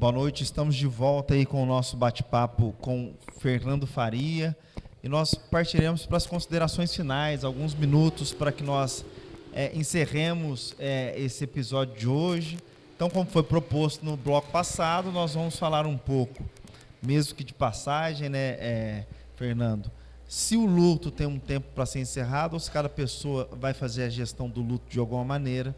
Boa noite, estamos de volta aí com o nosso bate-papo com Fernando Faria e nós partiremos para as considerações finais, alguns minutos para que nós encerremos esse episódio de hoje. Então, como foi proposto no bloco passado, nós vamos falar um pouco, mesmo que de passagem, né, Fernando, se o luto tem um tempo para ser encerrado ou se cada pessoa vai fazer a gestão do luto de alguma maneira.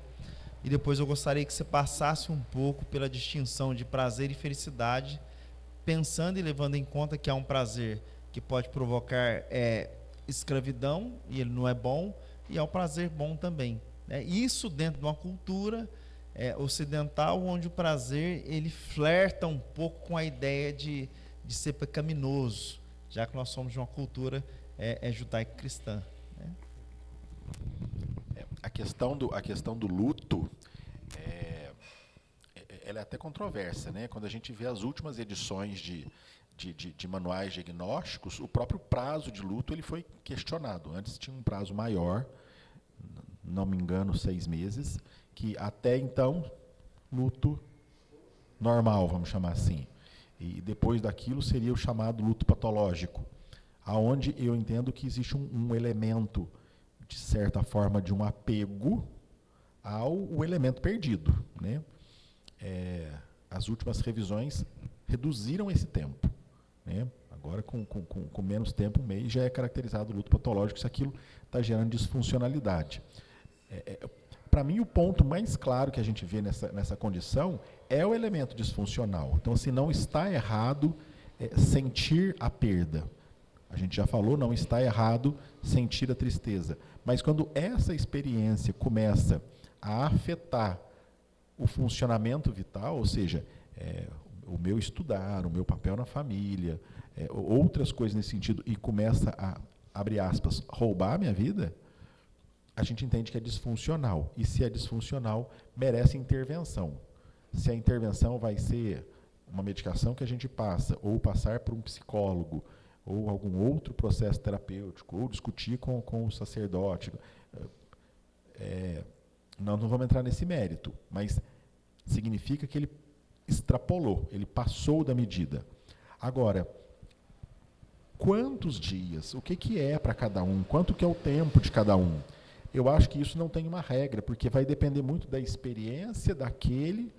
E depois eu gostaria que você passasse um pouco pela distinção de prazer e felicidade, pensando e levando em conta que há um prazer que pode provocar escravidão, e ele não é bom, e há um prazer bom também, né? Isso dentro de uma cultura ocidental, onde o prazer ele flerta um pouco com a ideia de ser pecaminoso, já que nós somos de uma cultura judaico-cristã, né? A questão do luto, ela é até controversa, né? Quando a gente vê as últimas edições de manuais diagnósticos, o próprio prazo de luto ele foi questionado. Antes tinha um prazo maior, não me engano, 6 meses, que até então, luto normal, vamos chamar assim. E depois daquilo seria o chamado luto patológico, aonde eu entendo que existe um elemento, de certa forma, de um apego ao elemento perdido, né? As últimas revisões reduziram esse tempo, né? Agora, com menos tempo, um mês, já é caracterizado luto patológico, se aquilo está gerando disfuncionalidade. Para mim, o ponto mais claro que a gente vê nessa condição é o elemento disfuncional. Então, assim, não está errado sentir a perda. A gente já falou, não está errado sentir a tristeza. Mas quando essa experiência começa a afetar o funcionamento vital, ou seja, o meu estudar, o meu papel na família, outras coisas nesse sentido, e começa a, abre aspas, roubar a minha vida, a gente entende que é disfuncional. E se é disfuncional, merece intervenção. Se a intervenção vai ser uma medicação que a gente passa, ou passar por um psicólogo, ou algum outro processo terapêutico, ou discutir com o sacerdote. Nós não vamos entrar nesse mérito, mas significa que ele extrapolou, ele passou da medida. Agora, quantos dias? O que é para cada um? Quanto que é o tempo de cada um? Eu acho que isso não tem uma regra, porque vai depender muito da experiência daquele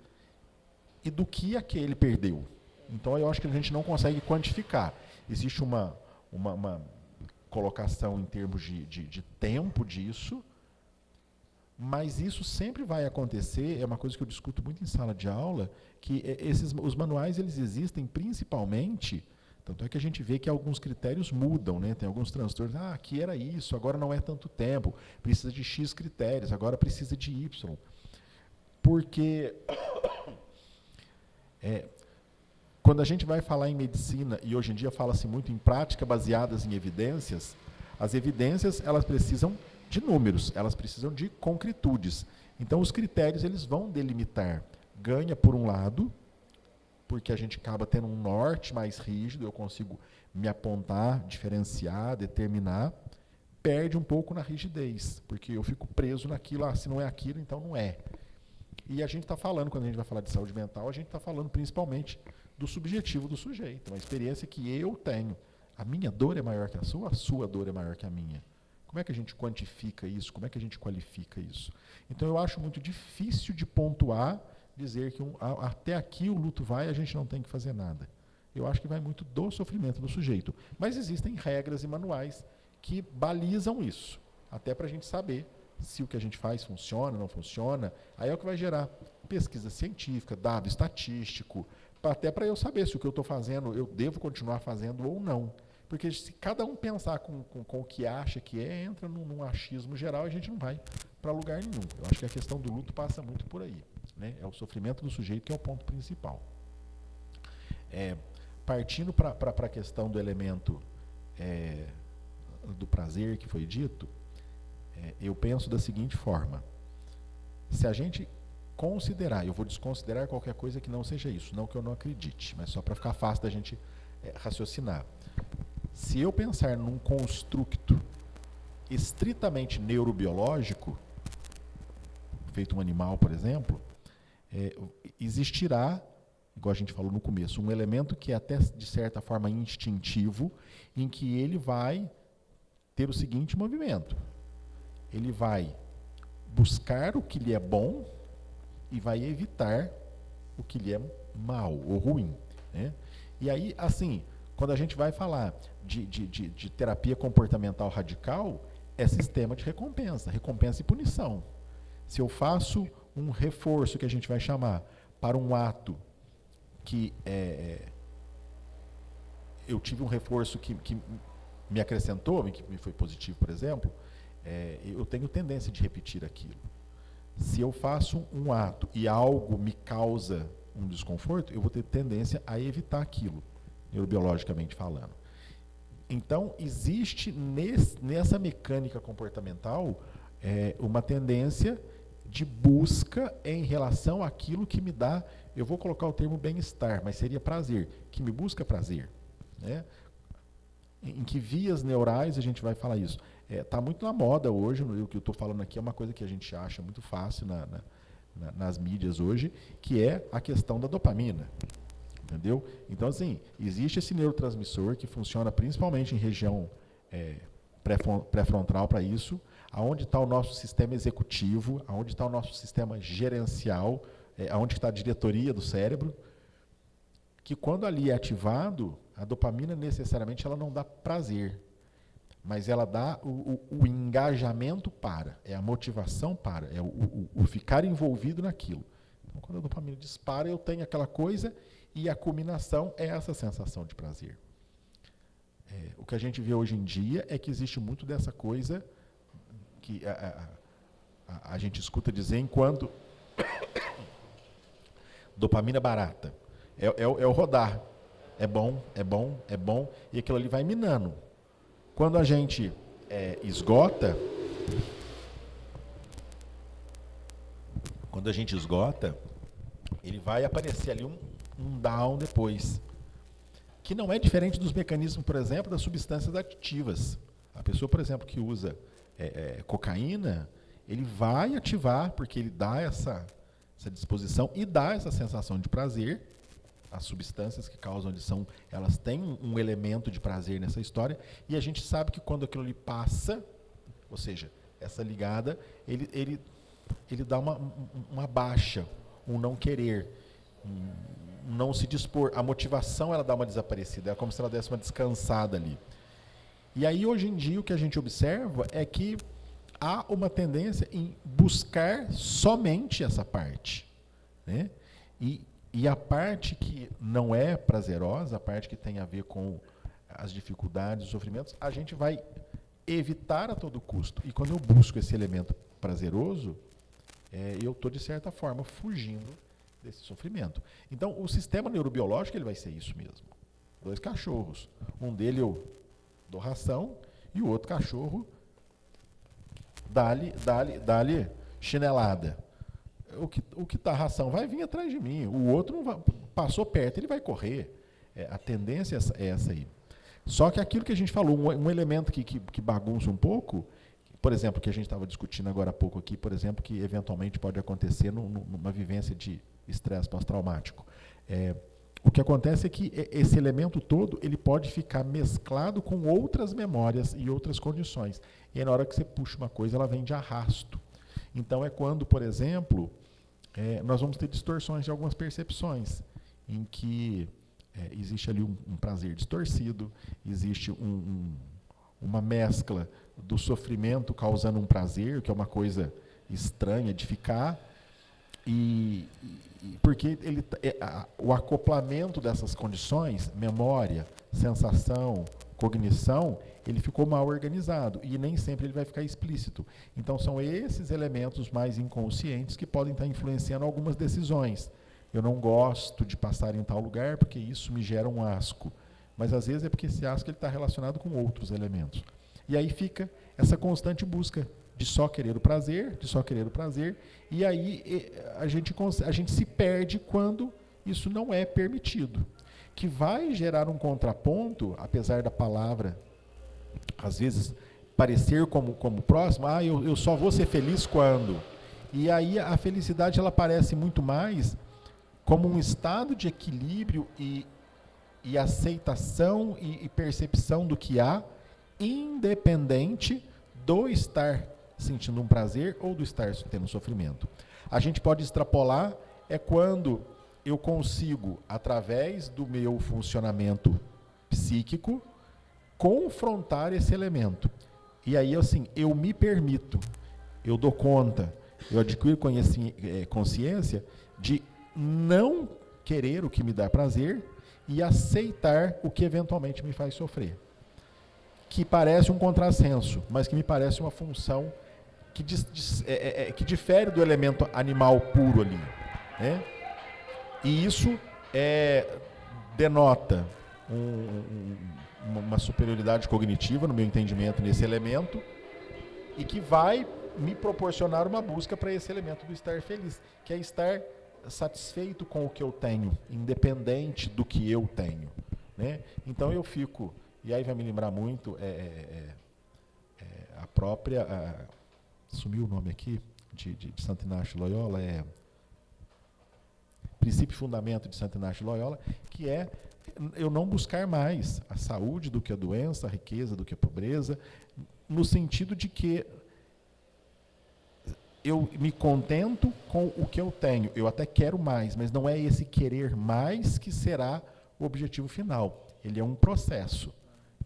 e do que aquele perdeu. Então, eu acho que a gente não consegue quantificar. Existe uma colocação em termos de tempo disso, mas isso sempre vai acontecer, é uma coisa que eu discuto muito em sala de aula, que os manuais eles existem principalmente, tanto é que a gente vê que alguns critérios mudam, né? Tem alguns transtornos, aqui era isso, agora não é tanto tempo, precisa de X critérios, agora precisa de Y. Porque quando a gente vai falar em medicina, e hoje em dia fala-se muito em prática baseadas em evidências, as evidências elas precisam de números, elas precisam de concretudes. Então, os critérios eles vão delimitar. Ganha, por um lado, porque a gente acaba tendo um norte mais rígido, eu consigo me apontar, diferenciar, determinar, perde um pouco na rigidez, porque eu fico preso naquilo, se não é aquilo, então não é. E a gente está falando, quando a gente vai falar de saúde mental, a gente está falando principalmente do subjetivo do sujeito, uma experiência que eu tenho. A minha dor é maior que a sua dor é maior que a minha. Como é que a gente quantifica isso? Como é que a gente qualifica isso? Então, eu acho muito difícil de pontuar, dizer que até aqui o luto vai e a gente não tem que fazer nada. Eu acho que vai muito do sofrimento do sujeito. Mas existem regras e manuais que balizam isso, até para a gente saber se o que a gente faz funciona, não funciona. Aí é o que vai gerar pesquisa científica, dado estatístico, até para eu saber se o que eu estou fazendo eu devo continuar fazendo ou não. Porque se cada um pensar com o que acha que entra num achismo geral, a gente não vai para lugar nenhum. Eu acho que a questão do luto passa muito por aí, né? É o sofrimento do sujeito que é o ponto principal. Partindo para a questão do elemento do prazer que foi dito, eu penso da seguinte forma: se a gente considerar, eu vou desconsiderar qualquer coisa que não seja isso, não que eu não acredite, mas só para ficar fácil da gente raciocinar. Se eu pensar num construto estritamente neurobiológico, feito um animal, por exemplo, existirá igual a gente falou no começo, um elemento que é até, de certa forma, instintivo, em que ele vai ter o seguinte movimento. Ele vai buscar o que lhe é bom e vai evitar o que lhe é mal ou ruim, né? E aí, assim, quando a gente vai falar de terapia comportamental radical, é sistema de recompensa e punição. Se eu faço um reforço, que a gente vai chamar, para um ato que eu tive um reforço que me acrescentou, que me foi positivo, por exemplo, eu tenho tendência de repetir aquilo. Se eu faço um ato e algo me causa um desconforto, eu vou ter tendência a evitar aquilo, neurobiologicamente falando. Então, existe nessa mecânica comportamental uma tendência de busca em relação àquilo que me dá, eu vou colocar o termo bem-estar, mas seria prazer, que me busca prazer, né? Em que vias neurais a gente vai falar isso? Está muito na moda hoje, o que eu estou falando aqui é uma coisa que a gente acha muito fácil nas mídias hoje, que é a questão da dopamina. Entendeu? Então, assim, existe esse neurotransmissor que funciona principalmente em região pré-frontal para isso, aonde está o nosso sistema executivo, aonde está o nosso sistema gerencial, aonde está a diretoria do cérebro, que quando ali é ativado, a dopamina necessariamente ela não dá prazer, mas ela dá o engajamento para, é a motivação para, é o ficar envolvido naquilo. Então, quando a dopamina dispara, eu tenho aquela coisa e a culminação é essa sensação de prazer. O que a gente vê hoje em dia é que existe muito dessa coisa que a gente escuta dizer enquanto dopamina barata. É o rodar. É bom, é bom, é bom, e aquilo ali vai minando. Quando a gente esgota, ele vai aparecer ali um down depois, que não é diferente dos mecanismos, por exemplo, das substâncias aditivas. A pessoa, por exemplo, que usa cocaína, ele vai ativar, porque ele dá essa disposição e dá essa sensação de prazer. As substâncias que causam adição, elas têm um elemento de prazer nessa história, e a gente sabe que quando aquilo ali passa, ou seja, essa ligada, ele dá uma baixa, um não querer, um não se dispor. A motivação, ela dá uma desaparecida, é como se ela desse uma descansada ali. E aí, hoje em dia, o que a gente observa é que há uma tendência em buscar somente essa parte, né? E a parte que não é prazerosa, a parte que tem a ver com as dificuldades, os sofrimentos, a gente vai evitar a todo custo. E quando eu busco esse elemento prazeroso, eu estou, de certa forma, fugindo desse sofrimento. Então, o sistema neurobiológico ele vai ser isso mesmo. 2 cachorros. Um dele eu dou ração e o outro cachorro dá-lhe chinelada. O que está ração vai vir atrás de mim, o outro não vai, passou perto, ele vai correr. A tendência é essa aí. Só que aquilo que a gente falou, um elemento que bagunça um pouco, por exemplo, que a gente estava discutindo agora há pouco aqui, por exemplo, que eventualmente pode acontecer numa vivência de estresse pós-traumático. O que acontece é que esse elemento todo ele pode ficar mesclado com outras memórias e outras condições. E aí, na hora que você puxa uma coisa, ela vem de arrasto. Então, é quando, por exemplo, nós vamos ter distorções de algumas percepções, em que existe ali um prazer distorcido, existe uma mescla do sofrimento causando um prazer, que é uma coisa estranha de ficar, porque o acoplamento dessas condições, memória, sensação, cognição, ele ficou mal organizado e nem sempre ele vai ficar explícito. Então, são esses elementos mais inconscientes que podem estar influenciando algumas decisões. Eu não gosto de passar em tal lugar porque isso me gera um asco. Mas, às vezes, é porque esse asco está relacionado com outros elementos. E aí fica essa constante busca de só querer o prazer, e aí a gente se perde quando isso não é permitido. Que vai gerar um contraponto, apesar da palavra às vezes parecer como próximo, eu só vou ser feliz quando. E aí a felicidade ela parece muito mais como um estado de equilíbrio e aceitação e percepção do que há, independente do estar sentindo um prazer ou do estar tendo sofrimento. A gente pode extrapolar, é quando eu consigo, através do meu funcionamento psíquico, confrontar esse elemento. E aí, assim, eu me permito, eu dou conta, eu adquiro consciência de não querer o que me dá prazer e aceitar o que eventualmente me faz sofrer. Que parece um contrassenso, mas que me parece uma função que difere do elemento animal puro ali, né? E isso denota uma superioridade cognitiva, no meu entendimento, nesse elemento, e que vai me proporcionar uma busca para esse elemento do estar feliz, que é estar satisfeito com o que eu tenho, independente do que eu tenho, né? Então eu fico, e aí vai me lembrar muito a própria, sumiu o nome aqui, de Santo Inácio de Loyola, princípio e fundamento de Santo Inácio de Loyola, que é eu não buscar mais a saúde do que a doença, a riqueza do que a pobreza, no sentido de que eu me contento com o que eu tenho. Eu até quero mais, mas não é esse querer mais que será o objetivo final. Ele é um processo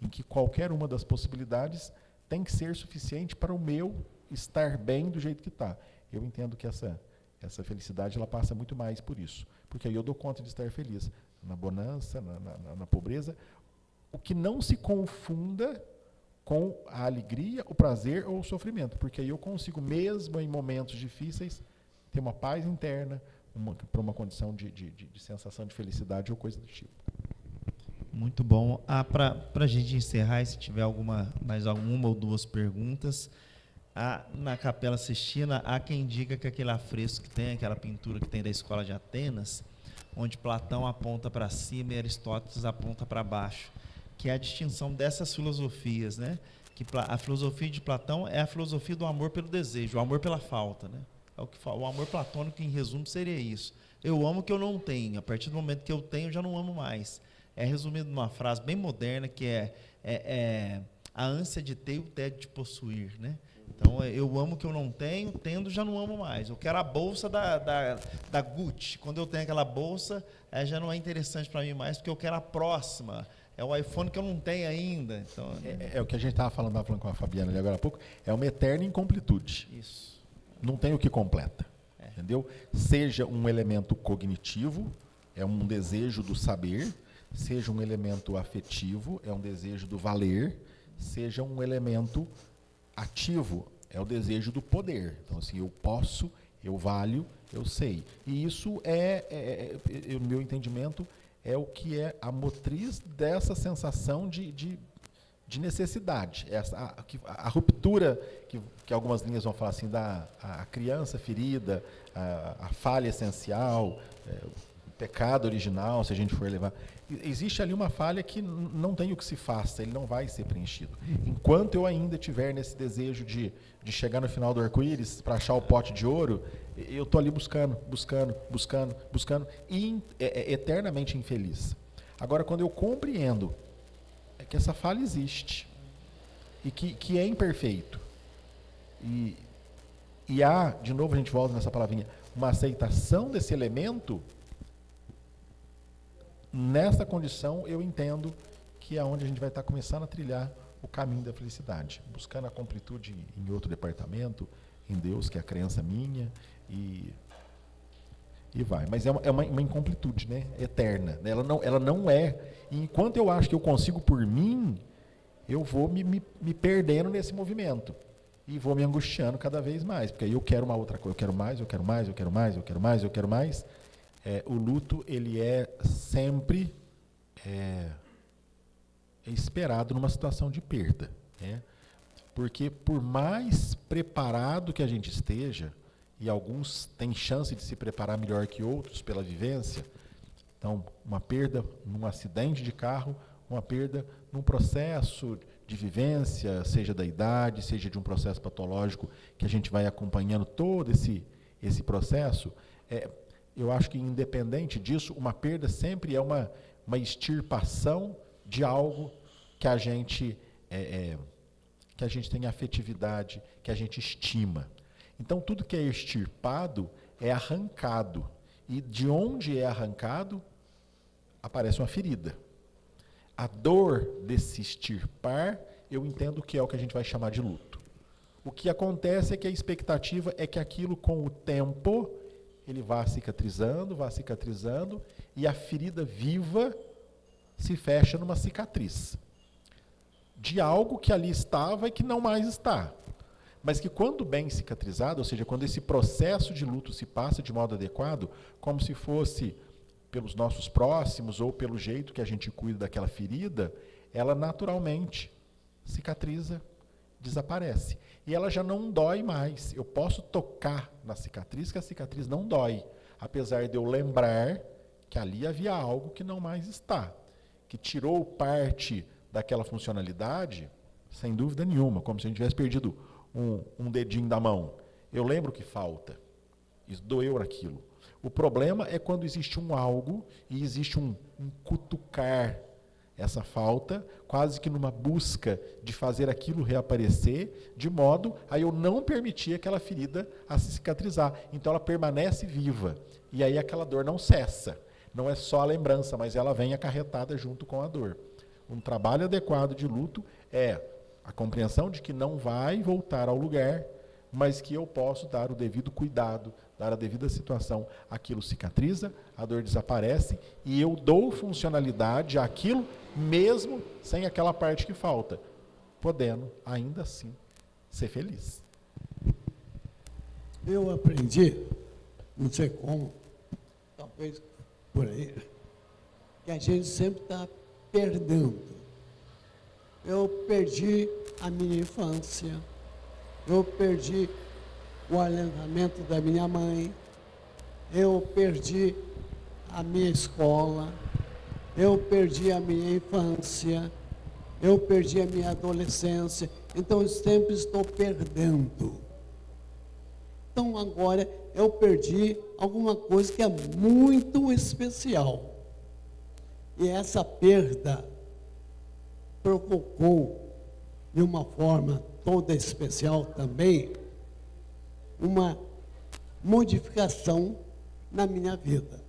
em que qualquer uma das possibilidades tem que ser suficiente para o meu estar bem do jeito que está. Eu entendo que essa felicidade ela passa muito mais por isso, porque aí eu dou conta de estar feliz na bonança, na pobreza, o que não se confunda com a alegria, o prazer ou o sofrimento, porque aí eu consigo, mesmo em momentos difíceis, ter uma paz interna, para uma condição de sensação de felicidade ou coisa do tipo. Muito bom. Para a gente encerrar, se tiver mais alguma ou duas perguntas, na Capela Sistina, há quem diga que aquele afresco que tem, aquela pintura que tem da Escola de Atenas, onde Platão aponta para cima e Aristóteles aponta para baixo, que é a distinção dessas filosofias, né? Que a filosofia de Platão é a filosofia do amor pelo desejo, o amor pela falta, né? O amor platônico, em resumo, seria isso. Eu amo o que eu não tenho, a partir do momento que eu tenho, eu já não amo mais. É resumido numa frase bem moderna, que é a ânsia de ter e o tédio de possuir, né? Então, eu amo o que eu não tenho, tendo já não amo mais. Eu quero a bolsa da Gucci. Quando eu tenho aquela bolsa, já não é interessante para mim mais, porque eu quero a próxima. É o iPhone que eu não tenho ainda. Então, o que a gente estava falando com a Fabiana ali agora há pouco, é uma eterna incompletude. Isso. Não tem o que completa. Entendeu? Seja um elemento cognitivo, é um desejo do saber, seja um elemento afetivo, é um desejo do valer, seja um elemento ativo, é o desejo do poder. Então, assim, eu posso, eu valho, eu sei. E isso no meu entendimento, é o que é a motriz dessa sensação de necessidade. A ruptura, que algumas linhas vão falar assim, a criança ferida, a falha essencial, o pecado original, se a gente for levar. Existe ali uma falha que não tem o que se faça, ele não vai ser preenchido. Enquanto eu ainda estiver nesse desejo de chegar no final do arco-íris para achar o pote de ouro, eu estou ali buscando, e eternamente infeliz. Agora, quando eu compreendo que essa falha existe e que é imperfeito, e há, de novo a gente volta nessa palavrinha, uma aceitação desse elemento, nessa condição eu entendo que é onde a gente vai estar começando a trilhar o caminho da felicidade, buscando a completude em outro departamento, em Deus, que é a crença minha, e vai. Mas é uma incompletude, né? Eterna. Ela não é. E enquanto eu acho que eu consigo por mim, eu vou me perdendo nesse movimento. E vou me angustiando cada vez mais. Porque aí eu quero uma outra coisa. Eu quero mais, eu quero mais, eu quero mais, eu quero mais, eu quero mais. O luto, ele é sempre esperado numa situação de perda. Né? Porque por mais preparado que a gente esteja, e alguns têm chance de se preparar melhor que outros pela vivência, então, uma perda num acidente de carro, uma perda num processo de vivência, seja da idade, seja de um processo patológico, que a gente vai acompanhando todo esse processo, eu acho que independente disso, uma perda sempre é uma extirpação de algo que a gente tem afetividade, que a gente estima. Então, tudo que é extirpado é arrancado. E de onde é arrancado, aparece uma ferida. A dor desse extirpar, eu entendo que é o que a gente vai chamar de luto. O que acontece é que a expectativa é que aquilo, com o tempo, ele vá cicatrizando, e a ferida viva se fecha numa cicatriz. De algo que ali estava e que não mais está. Mas que quando bem cicatrizado, ou seja, quando esse processo de luto se passa de modo adequado, como se fosse pelos nossos próximos ou pelo jeito que a gente cuida daquela ferida, ela naturalmente cicatriza, desaparece. E ela já não dói mais. Eu posso tocar na cicatriz, que a cicatriz não dói, apesar de eu lembrar que ali havia algo que não mais está, que tirou parte daquela funcionalidade, sem dúvida nenhuma, como se a gente tivesse perdido um dedinho da mão. Eu lembro que falta. Isso doeu naquilo. O problema é quando existe um algo e existe um cutucar essa falta, quase que numa busca de fazer aquilo reaparecer, de modo a eu não permitir aquela ferida a se cicatrizar. Então ela permanece viva. E aí aquela dor não cessa. Não é só a lembrança, mas ela vem acarretada junto com a dor. Um trabalho adequado de luto é a compreensão de que não vai voltar ao lugar, mas que eu posso dar o devido cuidado, dar a devida situação. Aquilo cicatriza, a dor desaparece e eu dou funcionalidade àquilo, mesmo sem aquela parte que falta, podendo, ainda assim, ser feliz. Eu aprendi, não sei como, talvez por aí, que a gente sempre está perdendo. Eu perdi a minha infância, eu perdi o alentamento da minha mãe, eu perdi a minha escola, eu perdi a minha infância, eu perdi a minha adolescência, então eu sempre estou perdendo. Então agora eu perdi alguma coisa que é muito especial. E essa perda provocou, de uma forma toda especial também, uma modificação na minha vida.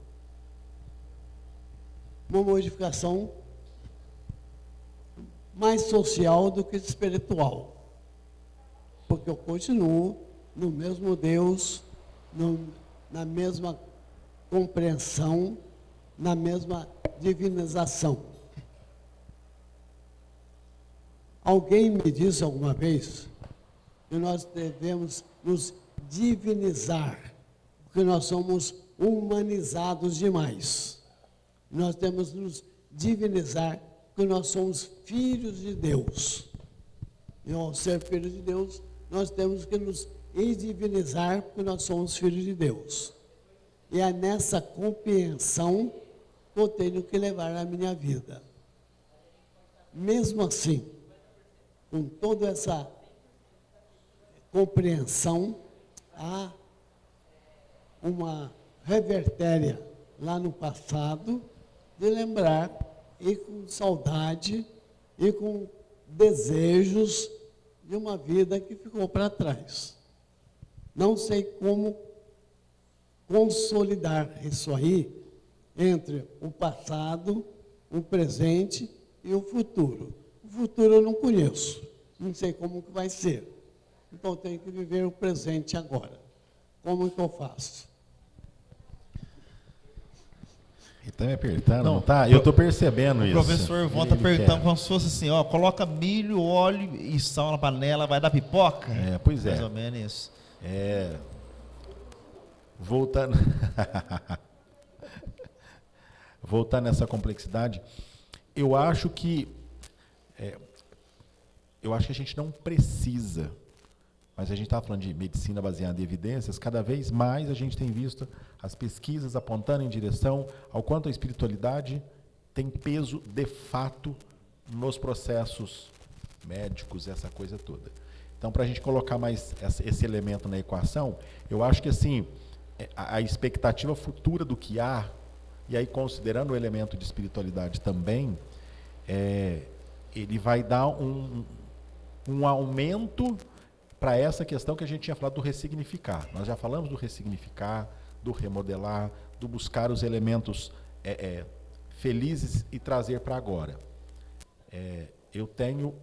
Uma modificação mais social do que espiritual. Porque eu continuo no mesmo Deus, na mesma compreensão, na mesma divinização. Alguém me disse alguma vez que nós devemos nos divinizar, porque nós somos humanizados demais. Nós temos que nos divinizar, porque nós somos filhos de Deus. E ao ser filhos de Deus, nós temos que nos divinizar, porque nós somos filhos de Deus. E é nessa compreensão que eu tenho que levar a minha vida. Mesmo assim, com toda essa compreensão, há uma revertéria lá no passado de lembrar, e com saudade, e com desejos de uma vida que ficou para trás. Não sei como consolidar isso aí entre o passado, o presente e o futuro. O futuro eu não conheço, não sei como que vai ser. Então eu tenho que viver o presente agora. Como que eu faço? Ele está me apertando, não tá? Eu estou percebendo isso. O professor volta perguntando como se fosse assim, ó, coloca milho, óleo e sal na panela, vai dar pipoca? Pois é. Mais ou menos isso. Voltando... Voltar nessa complexidade, eu acho que a gente não precisa, mas a gente está falando de medicina baseada em evidências, cada vez mais a gente tem visto as pesquisas apontando em direção ao quanto a espiritualidade tem peso de fato nos processos médicos, essa coisa toda. Então, para a gente colocar mais esse elemento na equação, eu acho que assim, a expectativa futura do que há, e aí considerando o elemento de espiritualidade também, ele vai dar um aumento para essa questão que a gente tinha falado do ressignificar. Nós já falamos do ressignificar, do remodelar, do buscar os elementos felizes e trazer para agora. Eu tenho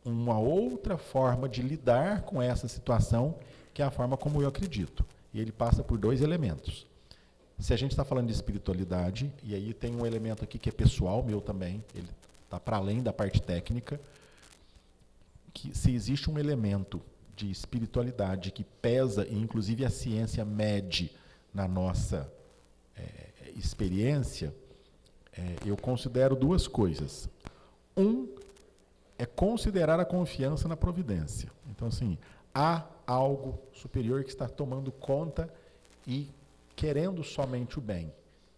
uma outra forma de lidar com essa situação, que é a forma como eu acredito. E ele passa por 2 elementos. Se a gente está falando de espiritualidade, e aí tem um elemento aqui que é pessoal, meu também, ele está para além da parte técnica, que se existe um elemento de espiritualidade que pesa, e inclusive a ciência mede na nossa experiência, eu considero 2 coisas. É considerar a confiança na providência. Então, assim, há algo superior que está tomando conta e querendo somente o bem.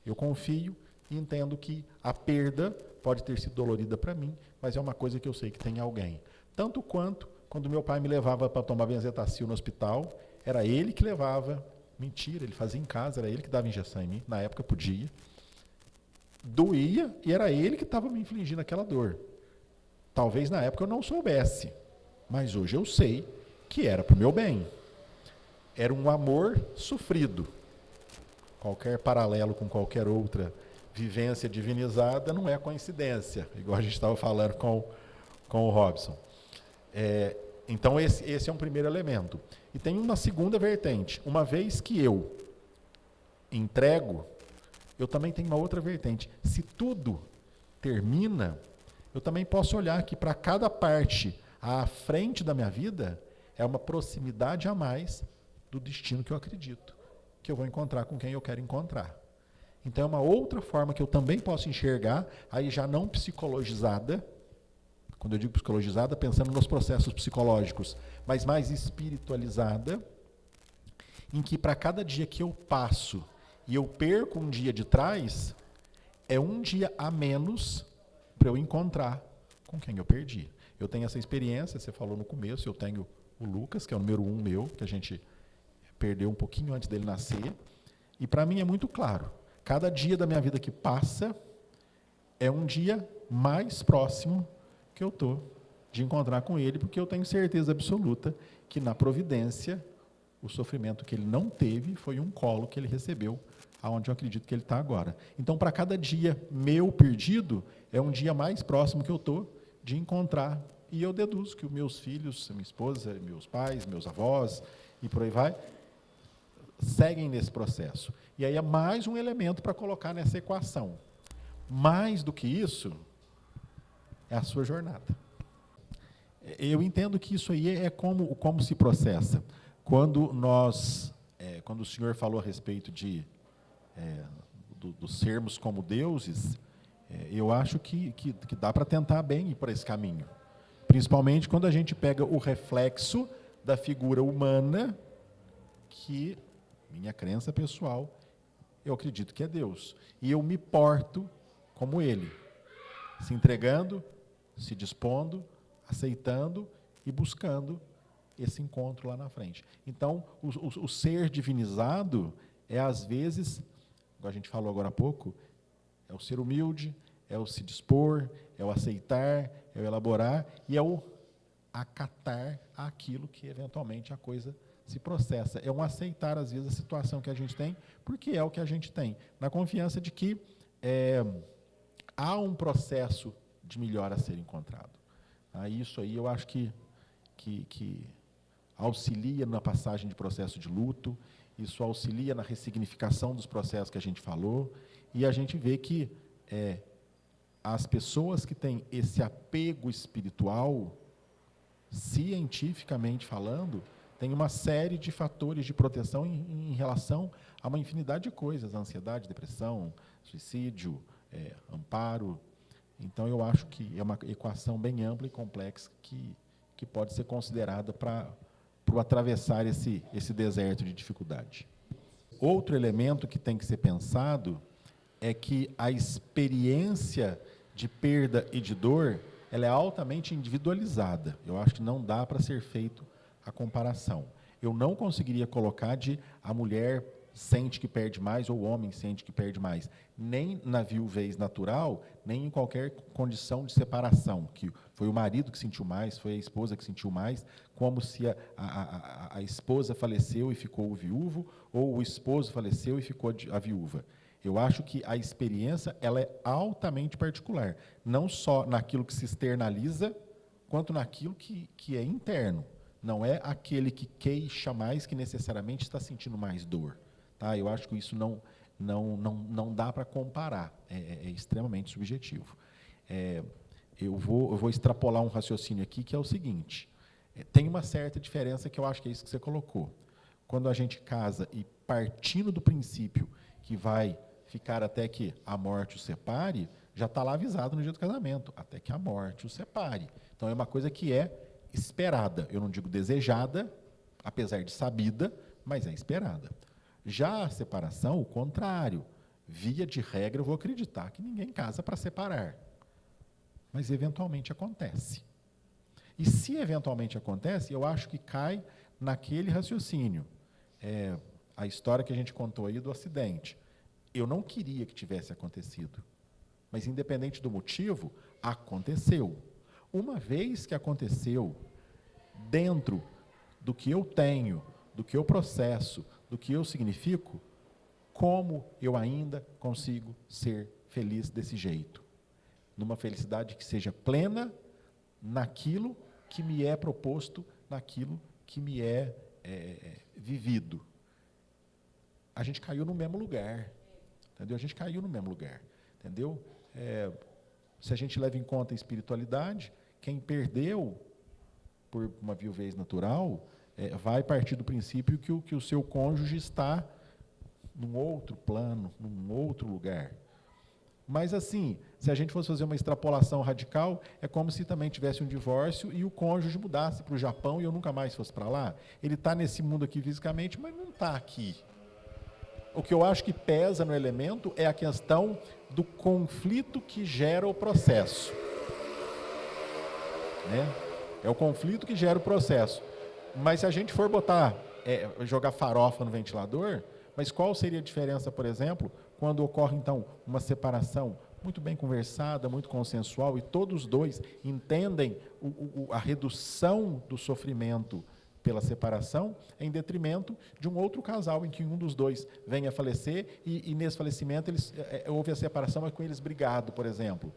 Eu confio e entendo que a perda pode ter sido dolorida para mim, mas é uma coisa que eu sei que tem alguém. Tanto quanto, quando meu pai me levava para tomar benzetacil no hospital, era ele que levava. Mentira, ele fazia em casa, era ele que dava injeção em mim, na época podia. Doía e era ele que estava me infligindo aquela dor. Talvez na época eu não soubesse, mas hoje eu sei que era para o meu bem. Era um amor sofrido. Qualquer paralelo com qualquer outra vivência divinizada não é coincidência, igual a gente estava falando com o Robson. Então esse é um primeiro elemento. E tem uma segunda vertente. Uma vez que eu entrego, eu também tenho uma outra vertente. Se tudo termina, eu também posso olhar que para cada parte à frente da minha vida é uma proximidade a mais do destino que eu acredito, que eu vou encontrar com quem eu quero encontrar. Então é uma outra forma que eu também posso enxergar, aí já não psicologizada, quando eu digo psicologizada, pensando nos processos psicológicos, mas mais espiritualizada, em que para cada dia que eu passo e eu perco um dia de trás, é um dia a menos para eu encontrar com quem eu perdi. Eu tenho essa experiência, você falou no começo, eu tenho o Lucas, que é o número 1 meu, que a gente perdeu um pouquinho antes dele nascer, e para mim é muito claro, cada dia da minha vida que passa é um dia mais próximo que eu estou de encontrar com ele, porque eu tenho certeza absoluta que na providência, o sofrimento que ele não teve foi um colo que ele recebeu, aonde eu acredito que ele está agora. Então, para cada dia meu perdido, é um dia mais próximo que eu estou de encontrar. E eu deduzo que os meus filhos, minha esposa, meus pais, meus avós, e por aí vai, seguem nesse processo. E aí é mais um elemento para colocar nessa equação. Mais do que isso, é a sua jornada. Eu entendo que isso aí é como se processa. Quando o senhor falou a respeito dos sermos como deuses, eu acho que dá para tentar bem ir para esse caminho. Principalmente quando a gente pega o reflexo da figura humana, que, minha crença pessoal, eu acredito que é Deus. E eu me porto como Ele, se entregando, se dispondo, aceitando e buscando esse encontro lá na frente. Então, o ser divinizado é, às vezes, como a gente falou agora há pouco, é o ser humilde, é o se dispor, é o aceitar, é o elaborar e é o acatar aquilo que, eventualmente, a coisa se processa. É um aceitar, às vezes, a situação que a gente tem, porque é o que a gente tem, na confiança de que há um processo de melhora a ser encontrado. Isso aí eu acho que auxilia na passagem de processo de luto, isso auxilia na ressignificação dos processos que a gente falou, e a gente vê que as pessoas que têm esse apego espiritual, cientificamente falando, têm uma série de fatores de proteção em relação a uma infinidade de coisas, ansiedade, depressão, suicídio, amparo. Então, eu acho que é uma equação bem ampla e complexa que pode ser considerada para atravessar esse deserto de dificuldade. Outro elemento que tem que ser pensado é que a experiência de perda e de dor, ela é altamente individualizada. Eu acho que não dá para ser feito a comparação. Eu não conseguiria colocar a mulher sente que perde mais ou o homem sente que perde mais. Nem na viuvez natural, nem em qualquer condição de separação, que foi o marido que sentiu mais, foi a esposa que sentiu mais, como se a esposa faleceu e ficou o viúvo, ou o esposo faleceu e ficou a viúva. Eu acho que a experiência ela é altamente particular, não só naquilo que se externaliza, quanto naquilo que é interno. Não é aquele que queixa mais que necessariamente está sentindo mais dor. Tá? Eu acho que isso não dá para comparar, é extremamente subjetivo. Eu vou extrapolar um raciocínio aqui, que é o seguinte, tem uma certa diferença que eu acho que é isso que você colocou. Quando a gente casa e partindo do princípio que vai ficar até que a morte o separe, já está lá avisado no dia do casamento, até que a morte o separe. Então, é uma coisa que é esperada. Eu não digo desejada, apesar de sabida, mas é esperada. Já a separação, o contrário. Via de regra, eu vou acreditar que ninguém casa para separar. Mas, eventualmente, acontece. E, se eventualmente acontece, eu acho que cai naquele raciocínio. A história que a gente contou aí do acidente. Eu não queria que tivesse acontecido. Mas, independente do motivo, aconteceu. Uma vez que aconteceu, dentro do que eu tenho, do que eu processo, do que eu significo, como eu ainda consigo ser feliz desse jeito? Numa felicidade que seja plena naquilo que me é proposto, naquilo que me é vivido. A gente caiu no mesmo lugar, entendeu? A gente caiu no mesmo lugar, entendeu? Se a gente leva em conta a espiritualidade, quem perdeu por uma viuvez natural vai partir do princípio que o seu cônjuge está num outro plano, num outro lugar. Mas, assim, se a gente fosse fazer uma extrapolação radical, é como se também tivesse um divórcio e o cônjuge mudasse para o Japão e eu nunca mais fosse para lá. Ele está nesse mundo aqui fisicamente, mas não está aqui. O que eu acho que pesa no elemento é a questão do conflito que gera o processo. É o conflito que gera o processo. Mas se a gente for jogar farofa no ventilador, mas qual seria a diferença, por exemplo, quando ocorre, então, uma separação muito bem conversada, muito consensual, e todos os dois entendem a redução do sofrimento pela separação, em detrimento de um outro casal, em que um dos dois venha a falecer, e nesse falecimento houve a separação, mas com eles brigado, por exemplo.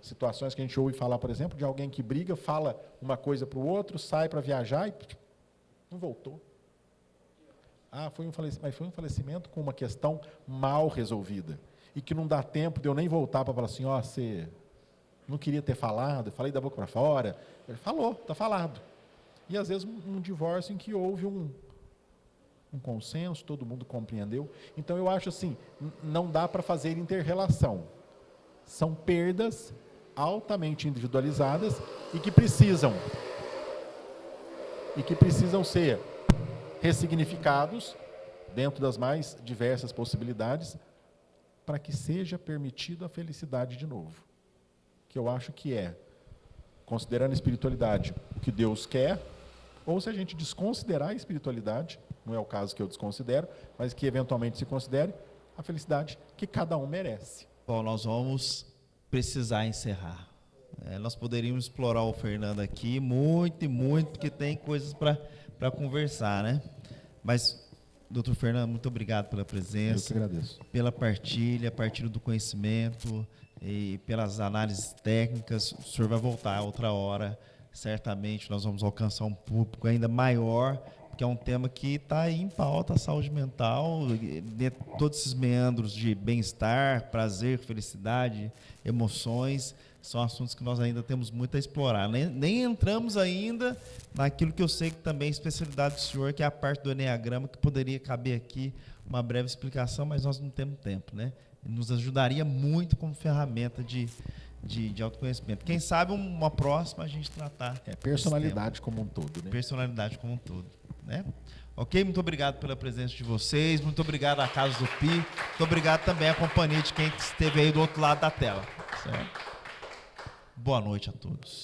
Situações que a gente ouve falar, por exemplo, de alguém que briga, fala uma coisa para o outro, sai para viajar e não voltou. Foi um falecimento com uma questão mal resolvida. E que não dá tempo de eu nem voltar para falar assim, você não queria ter falado, eu falei da boca para fora. Ele falou, está falado. E, às vezes, um divórcio em que houve um consenso, todo mundo compreendeu. Então, eu acho assim, não dá para fazer inter-relação. São perdas altamente individualizadas e que precisam ser ressignificados dentro das mais diversas possibilidades para que seja permitido a felicidade de novo. Que eu acho que considerando a espiritualidade o que Deus quer, ou se a gente desconsiderar a espiritualidade, não é o caso que eu desconsidero, mas que eventualmente se considere a felicidade que cada um merece. Bom, nós vamos precisar encerrar. Nós poderíamos explorar o Fernando aqui muito e muito, porque tem coisas para conversar, né? Mas, doutor Fernando, muito obrigado pela presença. Eu que agradeço. Pela partilha do conhecimento e pelas análises técnicas. O senhor vai voltar outra hora, certamente nós vamos alcançar um público ainda maior, que é um tema que está aí em pauta, a saúde mental, todos esses meandros de bem-estar, prazer, felicidade, emoções, são assuntos que nós ainda temos muito a explorar. Nem entramos ainda naquilo que eu sei que também é especialidade do senhor, que é a parte do Enneagrama, que poderia caber aqui uma breve explicação, mas nós não temos tempo, né? Nos ajudaria muito como ferramenta de autoconhecimento. Quem sabe uma próxima a gente tratar. Personalidade como um todo, né? Personalidade como um todo, né? Ok? Muito obrigado pela presença de vocês, muito obrigado à Casa do Pi, muito obrigado também à companhia de quem esteve aí do outro lado da tela. Certo? Boa noite a todos.